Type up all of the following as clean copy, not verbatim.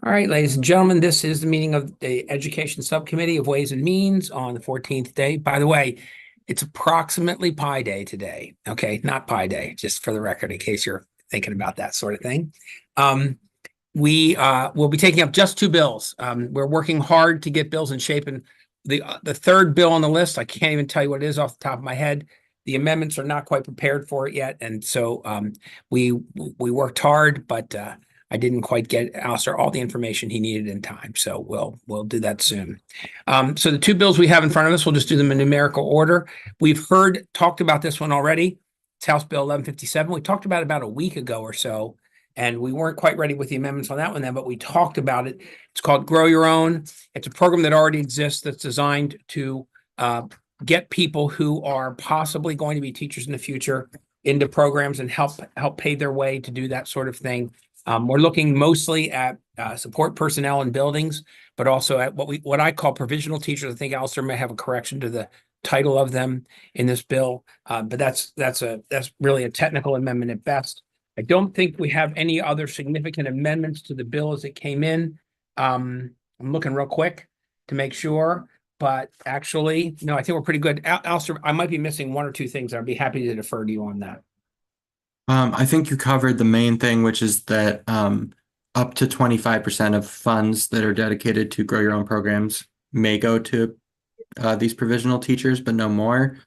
All right, ladies and gentlemen, this is the meeting of the Education Subcommittee of Ways and Means on the 14th day. By the way, it's approximately Pi Day today. Okay, not Pi Day, just for the record, in case you're thinking about that sort of thing. We will be taking up just two bills. We're working hard to get bills in shape, and the third bill on the list, I can't even tell you what it is off the top of my head. The amendments are not quite prepared for it yet, and so we worked hard, but I didn't quite get Alistair all the information he needed in time, so we'll do that soon. So the two bills we have in front of us, we'll just do them in numerical order. We've talked about this one already. It's House Bill 1157. We talked about a week ago or so, and we weren't quite ready with the amendments on that one then, but we talked about it. It's called Grow Your Own. It's a program that already exists that's designed to get people who are possibly going to be teachers in the future into programs and help pave their way to do that sort of thing. We're looking mostly at support personnel in buildings, but also at what I call provisional teachers. I think Alistair may have a correction to the title of them in this bill, but that's really a technical amendment at best. I don't think we have any other significant amendments to the bill as it came in. I'm looking real quick to make sure, but actually, no, I think we're pretty good. Alistair, I might be missing one or two things. I'd be happy to defer to you on that. I think you covered the main thing, which is that up to 25% of funds that are dedicated to grow your own programs may go to these provisional teachers, but no more.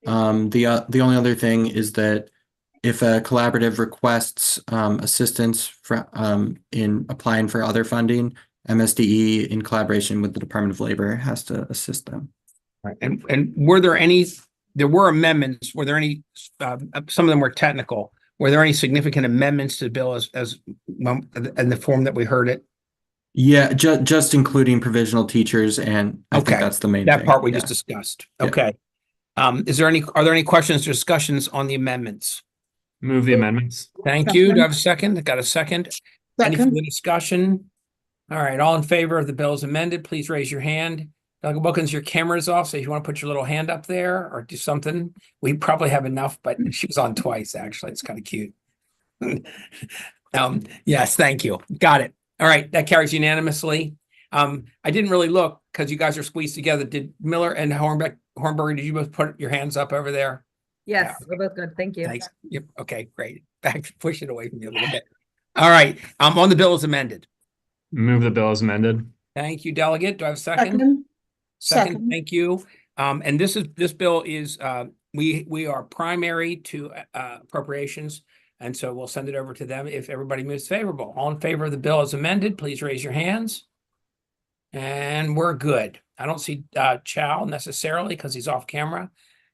The only other thing is that if a collaborative requests assistance in applying for other funding, MSDE, in collaboration with the Department of Labor, has to assist them. Right. And were there any? There were amendments. Were there any? Some of them were technical. Were there any significant amendments to the bill as in the form that we heard it? Yeah, just including provisional teachers, and I think that's the main that thing. part we just discussed. Okay. Are there any questions or discussions on the amendments? Move the amendments. Thank you. Do I have a second? I got a second. Any further discussion? All right, all in favor of the bill as amended, please raise your hand. Doug Wilkins, your camera's off, so if you want to put your little hand up there or do something, we probably have enough, but she was on twice, actually. It's kind of cute. Yes, thank you. Got it. All right, that carries unanimously. I didn't really look because you guys are squeezed together. Did Miller and Hornberger, did you both put your hands up over there? Yes, we're both good. Thank you. Thanks. Yep. Okay, great. Back, push it away from you a little bit. All right, on the bill as amended. Move the bill as amended. Thank you, Delegate. Do I have a second? Second. Thank you. And this bill is we are primary to appropriations, and so we'll send it over to them if everybody moves favorable. All in favor of the bill as amended, please raise your hands. And we're good. I don't see Chow necessarily because he's off camera.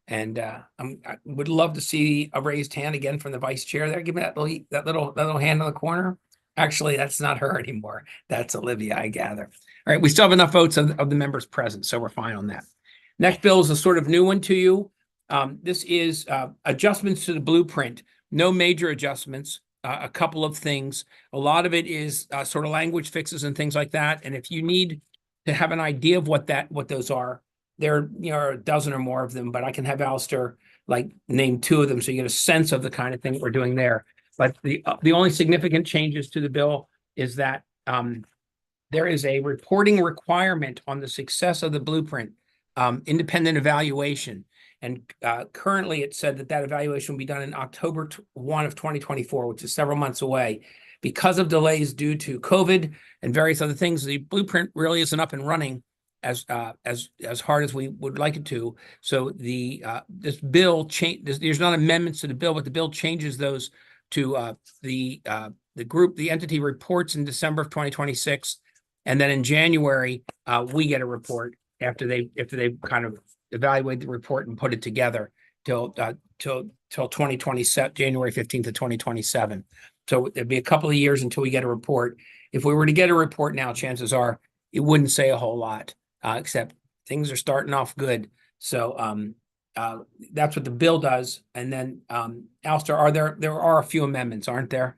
And I would love to see a raised hand again from the vice chair there. Give me that little hand in the corner. Actually, that's not her anymore. That's Olivia, I gather. All right, we still have enough votes of the members present, so we're fine on that. Next bill is a sort of new one to you. This is adjustments to the blueprint. No major adjustments, a couple of things. A lot of it is sort of language fixes and things like that. And if you need to have an idea of what those are, there are a dozen or more of them, but I can have Alistair name two of them so you get a sense of the kind of thing that we're doing there. But the only significant changes to the bill is that there is a reporting requirement on the success of the blueprint, independent evaluation. And currently it said that evaluation will be done in October 1 of 2024, which is several months away. Because of delays due to COVID and various other things, the blueprint really isn't up and running as hard as we would like it to. So this bill there's not amendments to the bill, but the bill changes those to the entity reports in December of 2026, and then in January we get a report after they kind of evaluate the report and put it together till 2027, January 15th of 2027. So it'd be a couple of years until we get a report. If we were to get a report now, chances are it wouldn't say a whole lot, except things are starting off good. So that's what the bill does. And then, Alistair, there are a few amendments, aren't there?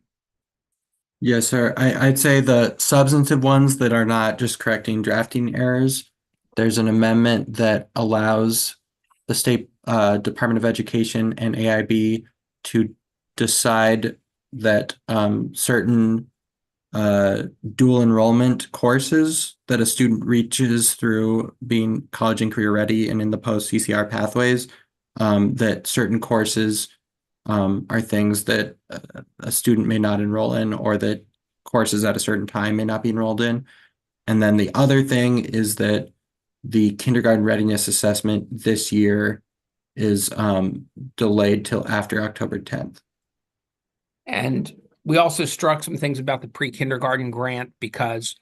Yes, sir. I'd say the substantive ones that are not just correcting drafting errors. There's an amendment that allows the State Department of Education and AIB to decide that certain dual enrollment courses that a student reaches through being college and career ready and in the post CCR pathways, that certain courses are things that a student may not enroll in, or that courses at a certain time may not be enrolled in. And then the other thing is that the kindergarten readiness assessment this year is delayed till after October 10th. And we also struck some things about the pre-kindergarten grant because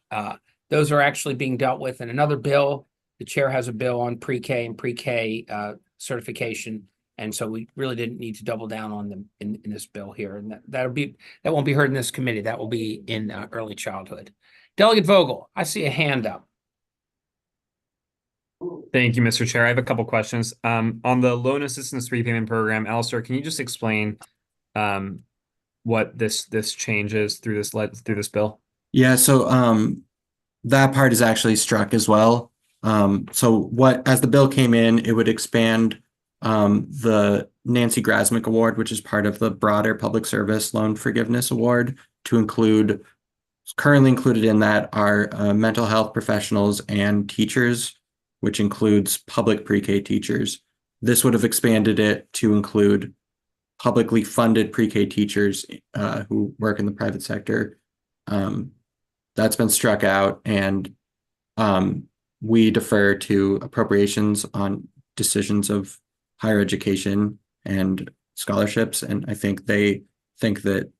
those are actually being dealt with in another bill. The chair has a bill on pre-K and pre-K certification. And so we really didn't need to double down on them in this bill here. And that won't be heard in this committee. That will be in early childhood. Delegate Vogel, I see a hand up. Thank you, Mr. Chair. I have a couple questions. On the loan assistance repayment program, Alistair, can you just explain what this change is through this bill? Yeah, so that part is actually struck as well. So as the bill came in, it would expand the Nancy Grasmick Award, which is part of the broader Public Service Loan Forgiveness Award, to include, currently included in that are mental health professionals and teachers, which includes public pre-K teachers. This would have expanded it to include publicly funded pre-K teachers who work in the private sector. That's been struck out, and we defer to appropriations on decisions of higher education and scholarships. And I think they think that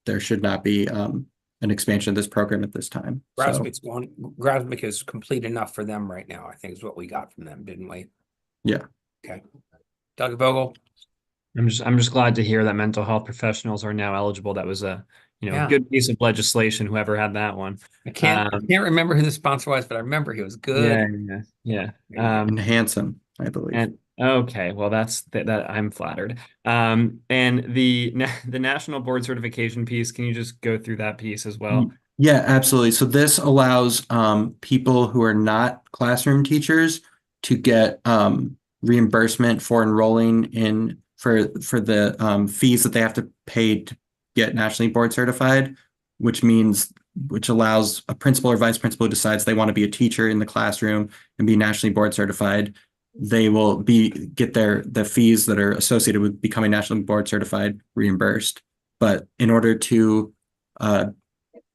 there should not be an expansion of this program at this time. Grasmick is complete enough for them right now, I think is what we got from them, didn't we? Yeah. Okay. Doug Vogel. I'm just glad to hear that mental health professionals are now eligible. That was a good piece of legislation, whoever had that one. I can't remember who the sponsor was, but I remember he was good. Yeah. And handsome, I believe. And okay, well, that I'm flattered. And the national board certification piece, can you just go through that piece as well? Yeah, absolutely. So this allows people who are not classroom teachers to get reimbursement for enrolling in for the fees that they have to pay to get nationally board certified, which allows a principal or vice principal who decides they want to be a teacher in the classroom and be nationally board certified. They will get the fees that are associated with becoming nationally board certified reimbursed. But in order to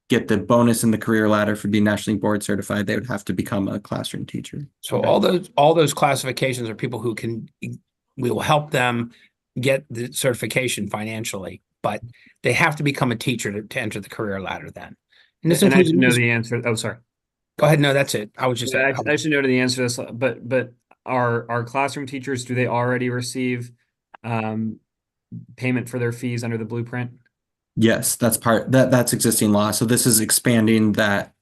get the bonus in the career ladder for being nationally board certified, they would have to become a classroom teacher. So all those classifications are people who we will help them get the certification financially, but they have to become a teacher to enter the career ladder then. And I should know the answer. Oh, sorry. Go ahead. No, that's it. I was just I should know the answer to this, but our classroom teachers, do they already receive payment for their fees under the blueprint? Yes, that's existing law. So this is expanding that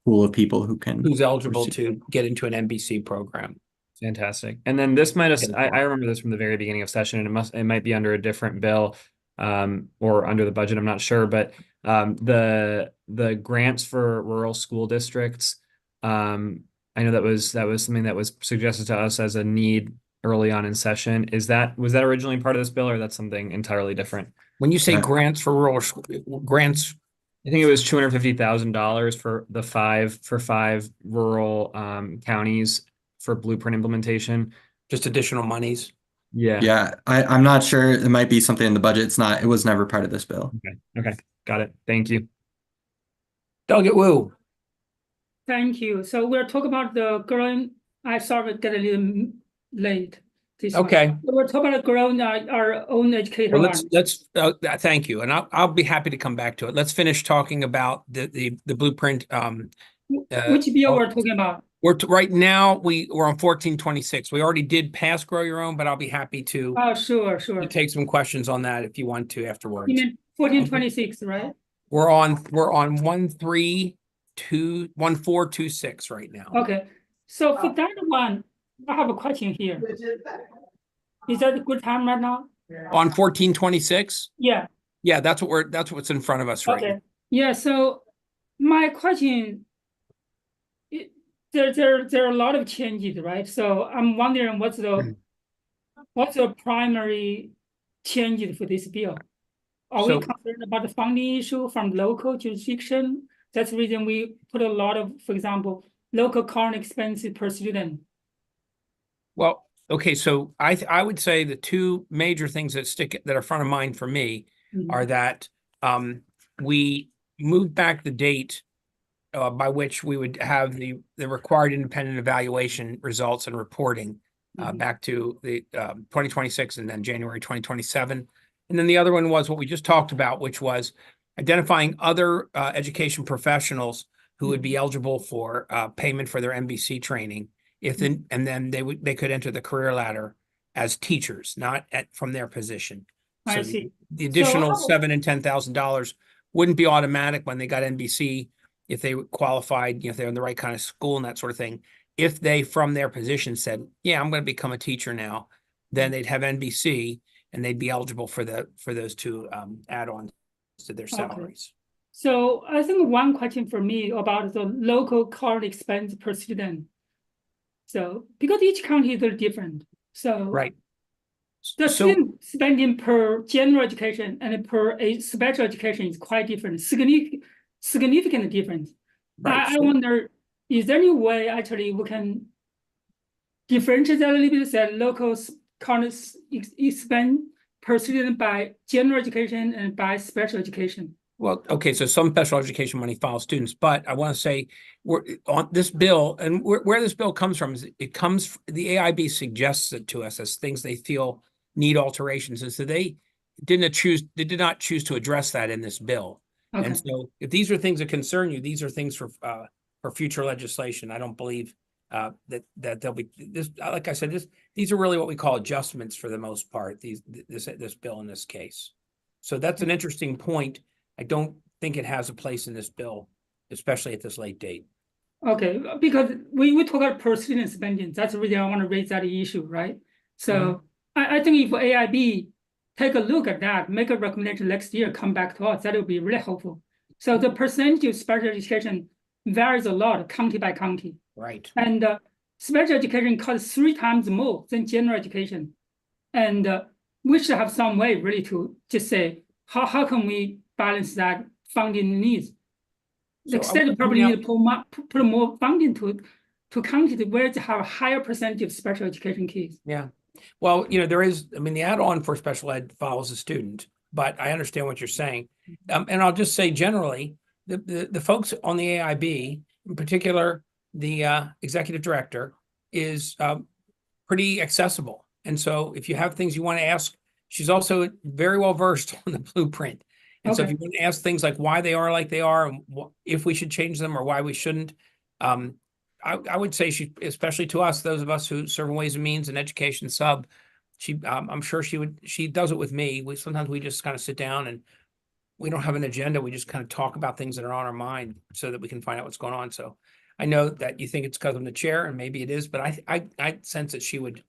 pool of people who's eligible to get into an NBC program. Fantastic. And then this might have, I remember this from the very beginning of session, and it might be under a different bill or under the budget, I'm not sure, but the grants for rural school districts, I know that was something that was suggested to us as a need early on in session. Was that originally part of this bill, or that's something entirely different? When you say grants for rural grants, I think it was $250,000 for five rural counties for blueprint implementation. Just additional monies. Yeah. I'm not sure. It might be something in the budget. It was never part of this bill. Okay. Got it. Thank you. Delegate Wu. Thank you. So we're talking about the growing. I sorry, get a little late. Okay. We're talking about growing our own educator. Well, let's thank you, and I'll be happy to come back to it. Let's finish talking about the blueprint. Which bill we're talking about? Right now we're on 1426. We already did pass Grow Your Own, but I'll be happy to. Oh, sure. To take some questions on that if you want to afterwards. You mean 1426, right? We're on 1426 right now. Okay. So for that one, I have a question here. Is that a good time right now? On 1426? Yeah. Yeah, that's what's in front of us right now. Yeah. So my question. There are a lot of changes, right? So I'm wondering what's the primary changes for this bill? are we So- concerned about the funding issue from local jurisdiction? That's the reason we put a lot of, for example, local current expenses per student. Well, okay, so I would say the two major things that are front of mind for me are that we moved back the date by which we would have the required independent evaluation results and reporting back to the 2026 and then January 2027. And then the other one was what we just talked about, which was identifying other education professionals who would be eligible for payment for their MBC training. And then they could enter the career ladder as teachers, not from their position. I So see. the additional So $7,000 and $10,000 wouldn't be automatic when they got NBC if they qualified, if they're in the right kind of school and that sort of thing. If they, from their position, said, "Yeah, I'm going to become a teacher now," then they'd have NBC and they'd be eligible for those two add-ons to their salaries. So I think one question for me about the local current expense per student. So because each county is different, so Right. the So student spending per general education and per a special education is quite different, significant difference. right. I wonder, is there any way actually we can differentiate that a little bit, that local current expense per student by general education and by special education? Well, okay, so some special education money follows students, but I want to say we're on this bill, and where this bill comes from is the AIB suggests it to us as things they feel need alterations, and so they did not choose to address that in this bill. Okay. And so if these are things that concern you, these are things for future legislation. I don't believe that there'll be this, like I said, these are really what we call adjustments for the most part, this bill in this case. So that's an interesting point. I don't think it has a place in this bill, especially at this late date. Okay, because we talk about per student spending. That's the reason I want to raise that issue, right? So I think if AIB take a look at that, make a recommendation next year, come back to us, that would be really helpful. So the percentage of special education varies a lot, county by county. Right. And special education costs 3 times more than general education. And we should have some way really to just say, how can we balance that funding needs? The state probably need to put more funding to counties where they have a higher percentage of special education kids. Yeah. Well, there is, the add-on for special ed follows the student, but I understand what you're saying. And I'll just say generally, the folks on the AIB, in particular, the executive director, is pretty accessible. And so if you have things you want to ask, she's also very well versed on the blueprint. And so if you want to ask things like why they are like they are, and if we should change them or why we shouldn't, I would say she, especially to us, those of us who serve in Ways and Means and Education Sub, I'm sure she does it with me. Sometimes we just kind of sit down and we don't have an agenda. We just kind of talk about things that are on our mind so that we can find out what's going on. So I know that you think it's because I'm the chair, and maybe it is, but I sense that she would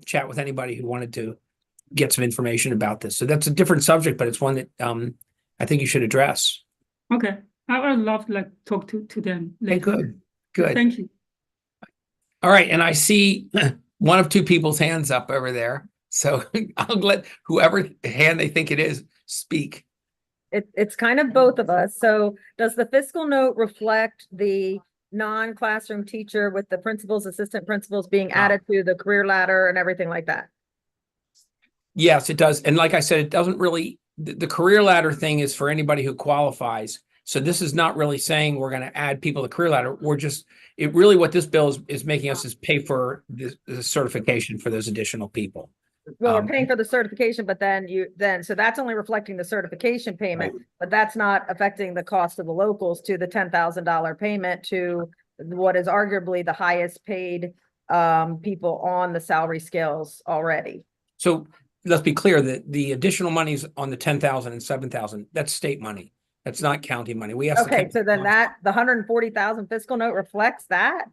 chat with anybody who wanted to get some information about this. So that's a different subject, but it's one that I think you should address. Okay, I would love to talk to them later. Okay, good. Thank you. All right, and I see one of two people's hands up over there. So I'll let whoever hand they think it is speak. It's kind of both of us. So does the fiscal note reflect the non-classroom teacher with the principals, assistant principals being added to the career ladder and everything like that? Yes, it does. And like I said, it doesn't really, the career ladder thing is for anybody who qualifies. So this is not really saying we're going to add people to the career ladder. We're just, what this bill is making us is pay for the certification for those additional people. Well, we're paying for the certification, but so that's only reflecting the certification payment, but that's not affecting the cost of the locals to the $10,000 payment to what is arguably the highest paid people on the salary scales already. So let's be clear that the additional monies on the 10,000 and 7,000, that's state money. That's not county money. We have so then the 140,000 fiscal note reflects that?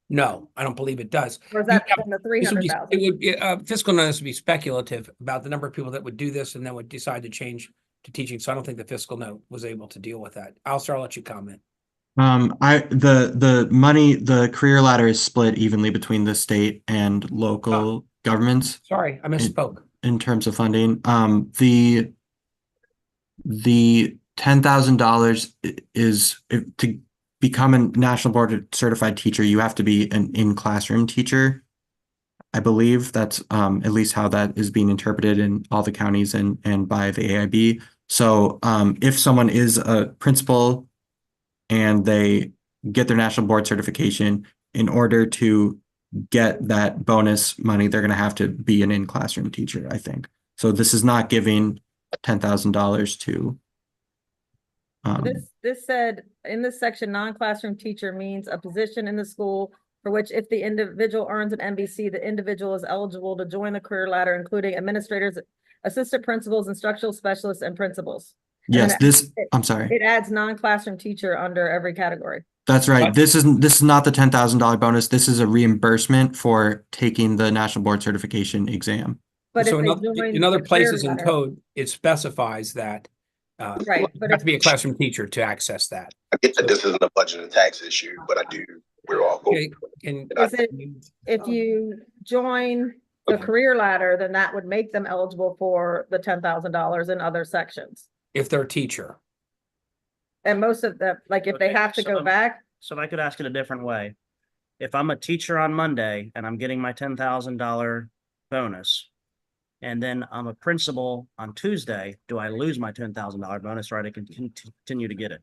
No, I don't believe it does. Or is that in the 300,000? It would be fiscal notice would be speculative about the number of people that would do this and then would decide to change to teaching. So I don't think the fiscal note was able to deal with that. I'll let you comment. The money, the career ladder is split evenly between the state and local governments. Sorry, I misspoke. In terms of funding, The $10,000 is to become a national board certified teacher, you have to be an in-classroom teacher. I believe that's at least how that is being interpreted in all the counties and by the AIB. So if someone is a principal and they get their national board certification, in order to get that bonus money, they're going to have to be an in-classroom teacher, I think. So this is not giving $10,000 to. This said, in this section, non-classroom teacher means a position in the school for which if the individual earns an MBC, the individual is eligible to join the career ladder, including administrators, assistant principals, instructional specialists, and principals. Yes, I'm sorry. It adds non-classroom teacher under every category. That's right. This is not the $10,000 bonus. This is a reimbursement for taking the national board certification exam. But So if they join in other the career places in ladder- code, it specifies that Right, you but have to be a classroom teacher to access that. I get that this isn't a budget and tax issue, but we're all Okay, and Is it, if you join the career ladder, then that would make them eligible for the $10,000 in other sections. if they're a teacher, And most of the, like, if they Okay, have to go so- back, So if I could ask it a different way. If I'm a teacher on Monday and I'm getting my $10,000 bonus, and then I'm a principal on Tuesday, do I lose my $10,000 bonus or I can continue to get it?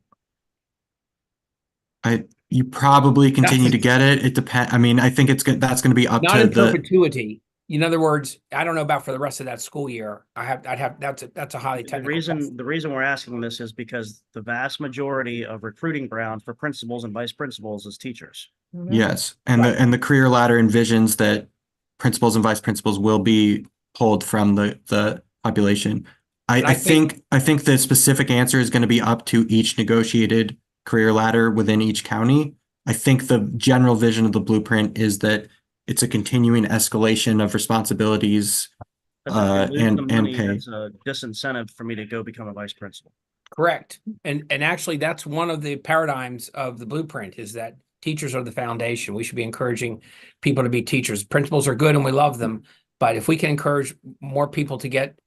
You probably continue to get it. It depends. I mean, I think that's going to be up not to in the. perpetuity. In other words, I don't know about for the rest of that school year. That's a highly The technical question. reason we're asking this is because the vast majority of recruiting ground for principals and vice principals is teachers. mhm. Yes, and the career ladder envisions that principals and vice principals will be pulled from the population. I think the specific answer is going to be up to each negotiated career ladder within each county. I think the general vision of the blueprint is that it's a continuing escalation of responsibilities But if I lose the and money, pay. that's a disincentive for me to go become a vice principal. Correct. And actually, that's one of the paradigms of the blueprint is that teachers are the foundation. We should be encouraging people to be teachers. Principals are good and we love them. But if we can encourage more people to get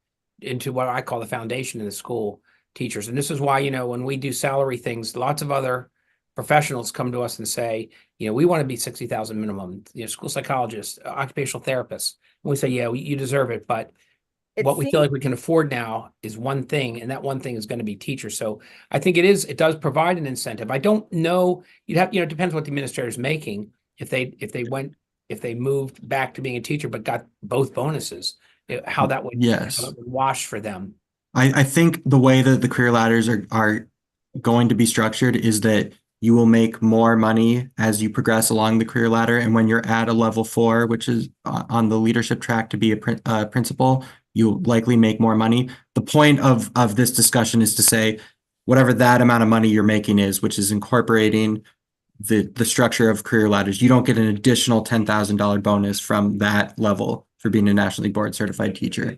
into what I call the foundation in the school, teachers. And this is why, when we do salary things, lots of other professionals come to us and say, we want to be 60,000 minimum, school psychologists, occupational therapists. And we say, yeah, you deserve it. But what we feel like we can afford now is one thing, and that one thing is going to be teachers. So I think it does provide an incentive. I don't know, it depends what the administrator is making. If they moved back to being a teacher, but got both bonuses, how that would wash for them. I think the way that the career ladders are going to be structured is that you will make more money as you progress along the career ladder. And when you're at a level 4, which is on the leadership track to be a principal, you'll likely make more money. The point of this discussion is to say, whatever that amount of money you're making is, which is incorporating the structure of career ladders, you don't get an additional $10,000 bonus from that level for being a nationally board certified teacher,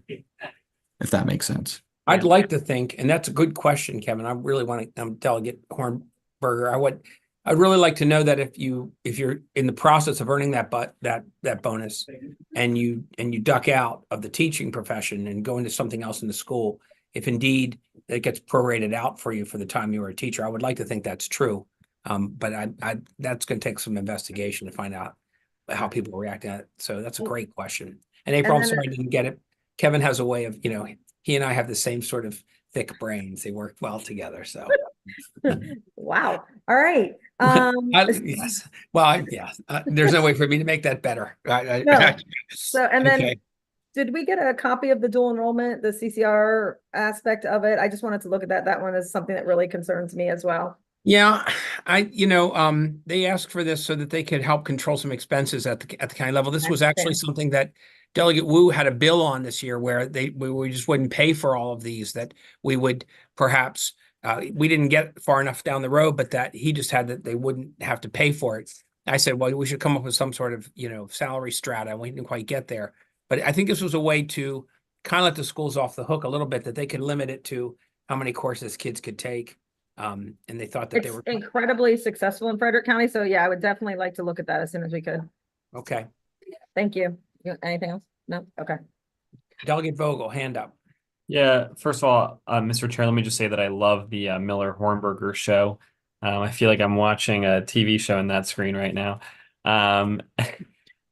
if that makes sense. I'd like to think, and that's a good question, Kevin. I really want to delegate Hornberger. I'd really like to know that if you're in the process of earning that bonus and you duck out of the teaching profession and go into something else in the school, if indeed it gets prorated out for you for the time you were a teacher, I would like to think that's true. But that's going to take some investigation to find out how people react to that. So that's a great question. And April, I'm sorry I didn't get it. Kevin has a way of, he and I have the same sort of thick brains. They work well together. So. Wow. All right. Yes. Well, yeah. There's no way for me to make that better. No. So, and then Okay. did we get a copy of the dual enrollment, the CCR aspect of it? I just wanted to look at that. That one is something that really concerns me as well. Yeah, they asked for this so that they could help control some expenses at the county level. This was actually something that Delegate Wu had a bill on this year where we just wouldn't pay for all of these, that we would perhaps, we didn't get far enough down the road, but that he just had that they wouldn't have to pay for it. I said, well, we should come up with some sort of, salary strata. We didn't quite get there. But I think this was a way to kind of let the schools off the hook a little bit, that they could limit it to how many courses kids could take. And they thought that they were incredibly successful in Frederick County. So yeah, I would definitely like to look at that as soon as we could. okay. Thank you. Anything else? No? Okay. Delegate Vogel, hand up. Yeah, first of all, Mr. Chair, let me just say that I love the Miller Hornberger show. I feel like I'm watching a TV show in that screen right now. Um,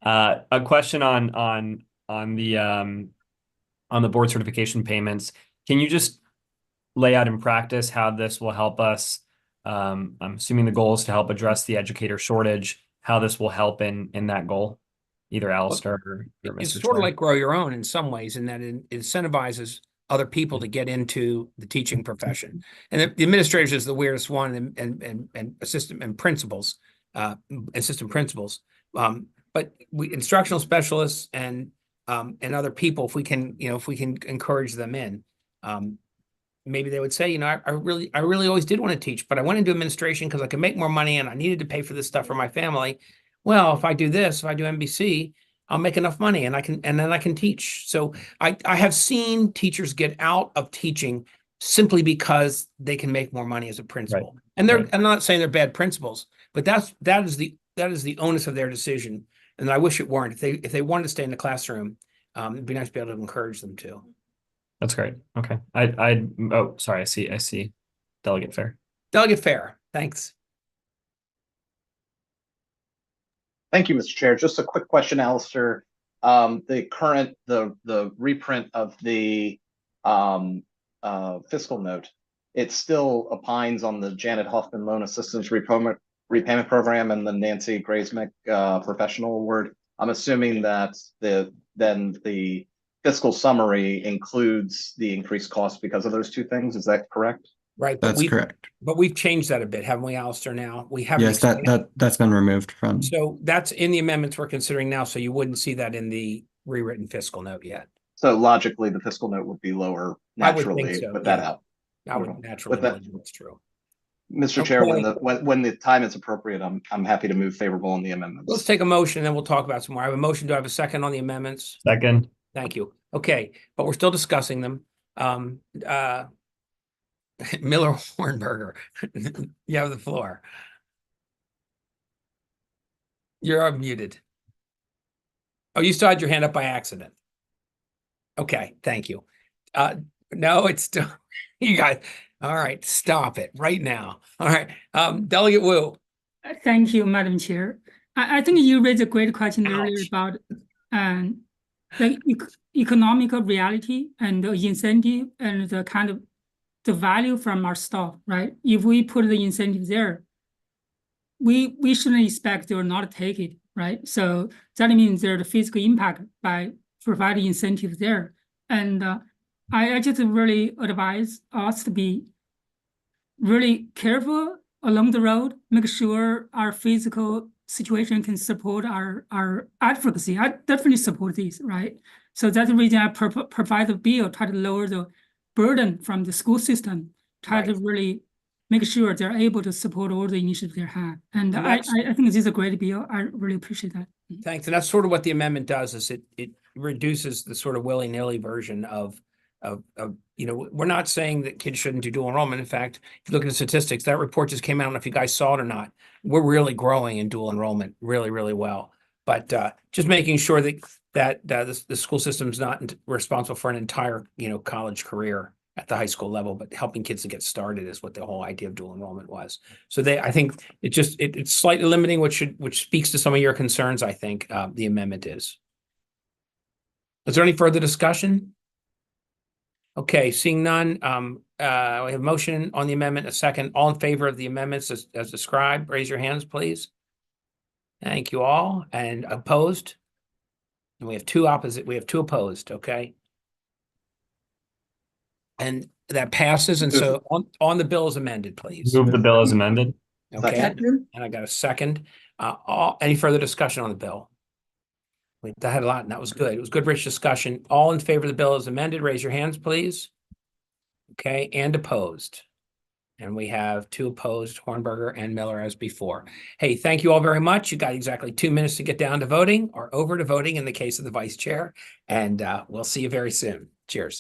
a question on the board certification payments. Can you just lay out in practice how this will help us? I'm assuming the goal is to help address the educator shortage, how this will help in that goal, either Alistair or It's Mr. sort of Chair. like grow your own in some ways, in that it incentivizes other people to get into the teaching profession. And the administrators is the weirdest one, and assistant and principals, assistant principals. But we instructional specialists and other people, if we can, if we can encourage them in, maybe they would say, I really always did want to teach, but I went into administration because I could make more money and I needed to pay for this stuff for my family. Well, if I do this, if I do NBC, I'll make enough money and then I can teach. So I have seen teachers get out of teaching simply because they can make more money as a principal. Right. And Right. I'm not saying they're bad principals, but that is the onus of their decision. And I wish it weren't. If they wanted to stay in the classroom, it'd be nice to be able to encourage them to. That's great. Okay. Oh, sorry. I see. Delegate Fair. Delegate Fair, thanks. Thank you, Mr. Chair. Just a quick question, Alistair. The reprint of the fiscal note, it still opines on the Janet Hoffman Loan Assistance Repayment Program and the Nancy Graysmick Professional Award. I'm assuming that the fiscal summary includes the increased cost because of those two things. Is that correct? Right, but That's correct. But we've changed that a bit, haven't we, Alistair? Now we haven't. Yes, that's been removed from. So that's in the amendments we're considering now. So you wouldn't see that in the rewritten fiscal note yet. So logically, the fiscal note would be lower naturally. I would think so, Put that yeah. out. I would naturally believe that's true. Mr. Chair, Okay. when the time is appropriate, I'm happy to move favorable on the amendments. Let's take a motion and then we'll talk about some more. I have a motion. Do I have a second on the amendments? Second. Thank you. Okay, but we're still discussing them. Miller Hornberger, you have the floor. You're unmuted. Oh, you still had your hand up by accident. Okay, thank you. No, it's still, you guys, all right, stop it right now. All right, Delegate Wu. Thank you, Madam Chair. I think you raised a great question earlier Ouch. about the economic reality and the incentive and the kind of the value from our staff, right? If we put the incentive there, we shouldn't expect they will not take it, right? So that means there's a physical impact by providing incentive there. And I just really advise us to be really careful along the road, make sure our physical situation can support our advocacy. I definitely support this, right? So that's the reason I provide the bill, try to lower the burden from the school system, try to really make sure they're able to support all the initiatives they have. And I think this is a great bill. I really appreciate that. Thanks. And that's sort of what the amendment does, is it reduces the sort of willy-nilly version of we're not saying that kids shouldn't do dual enrollment. In fact, if you look at the statistics, that report just came out, I don't know if you guys saw it or not. We're really growing in dual enrollment really, really well. But just making sure that the school system's not responsible for an entire, college career at the high school level, but helping kids to get started is what the whole idea of dual enrollment was. So I think it's slightly limiting, which speaks to some of your concerns. I think the amendment is. Is there any further discussion? Okay, seeing none, we have a motion on the amendment, a second. All in favor of the amendments as described, raise your hands, please. Thank you all. And opposed? And we have two opposed, okay? And that passes. And so on the bill as amended, please. Move the bill as amended. Okay, and I got a second. Any further discussion on the bill? That had a lot, and that was good. It was good, rich discussion. All in favor of the bill as amended, raise your hands, please. Okay, and opposed. And we have two opposed, Hornberger and Miller, as before. Hey, thank you all very much. You got exactly 2 minutes to get down to voting, or over to voting in the case of the vice chair. And we'll see you very soon. Cheers.